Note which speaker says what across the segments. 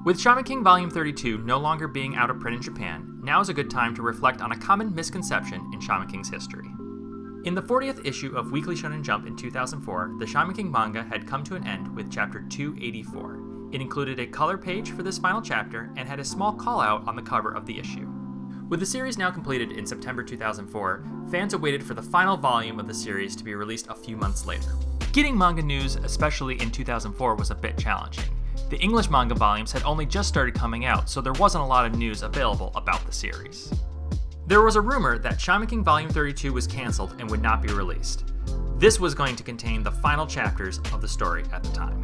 Speaker 1: With Shaman King Volume 32 no longer being out of print in Japan, now is a good time to reflect on a common misconception in Shaman King's history. In the 40th issue of Weekly Shonen Jump in 2004, the Shaman King manga had come to an end with chapter 284. It included a color page for this final chapter and had a small call-out on the cover of the issue. With the series now completed in September 2004, fans awaited for the final volume of the series to be released a few months later. Getting manga news, especially in 2004, was a bit challenging. The English manga volumes had only just started coming out, so there wasn't a lot of news available about the series. There was a rumor that Shaman King Volume 32 was cancelled and would not be released. This was going to contain the final chapters of the story at the time.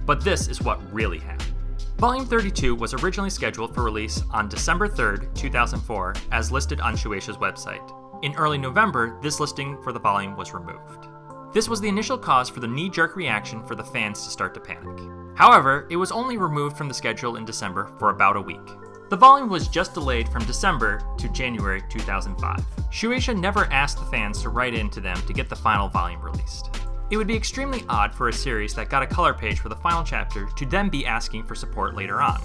Speaker 1: But this is what really happened. Volume 32 was originally scheduled for release on December 3rd, 2004, as listed on Shueisha's website. In early November, this listing for the volume was removed. This was the initial cause for the knee-jerk reaction for the fans to start to panic. However, it was only removed from the schedule in December for about a week. The volume was just delayed from December to January 2005. Shueisha never asked the fans to write in to them to get the final volume released. It would be extremely odd for a series that got a color page for the final chapter to then be asking for support later on.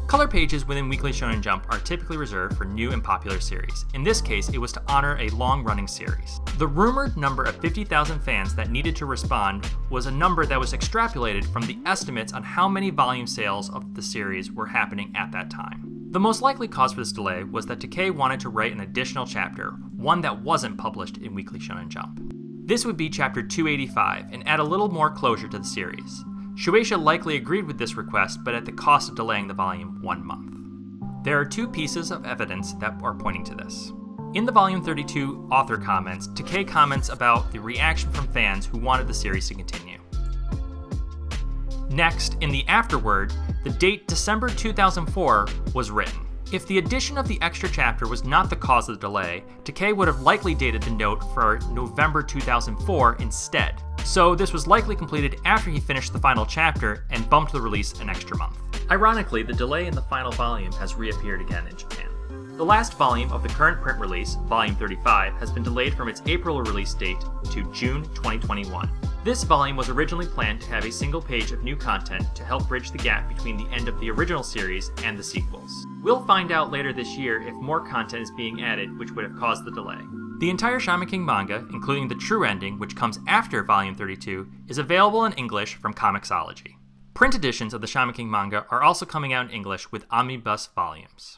Speaker 1: Color pages within Weekly Shonen Jump are typically reserved for new and popular series. In this case, it was to honor a long-running series. The rumored number of 50,000 fans that needed to respond was a number that was extrapolated from the estimates on how many volume sales of the series were happening at that time. The most likely cause for this delay was that Takei wanted to write an additional chapter, one that wasn't published in Weekly Shonen Jump. This would be chapter 285 and add a little more closure to the series. Shueisha likely agreed with this request, but at the cost of delaying the volume 1 month. There are two pieces of evidence that are pointing to this. In the Volume 32 author comments, Takei comments about the reaction from fans who wanted the series to continue. Next, in the afterword, the date December 2004 was written. If the addition of the extra chapter was not the cause of the delay, Takei would have likely dated the note for November 2004 instead. So this was likely completed after he finished the final chapter and bumped the release an extra month. Ironically, the delay in the final volume has reappeared again in Japan. The last volume of the current print release, Volume 35, has been delayed from its April release date to June 2021. This volume was originally planned to have a single page of new content to help bridge the gap between the end of the original series and the sequels. We'll find out later this year if more content is being added, which would have caused the delay. The entire Shaman King manga, including the true ending, which comes after Volume 32, is available in English from Comixology. Print editions of the Shaman King manga are also coming out in English with omnibus volumes.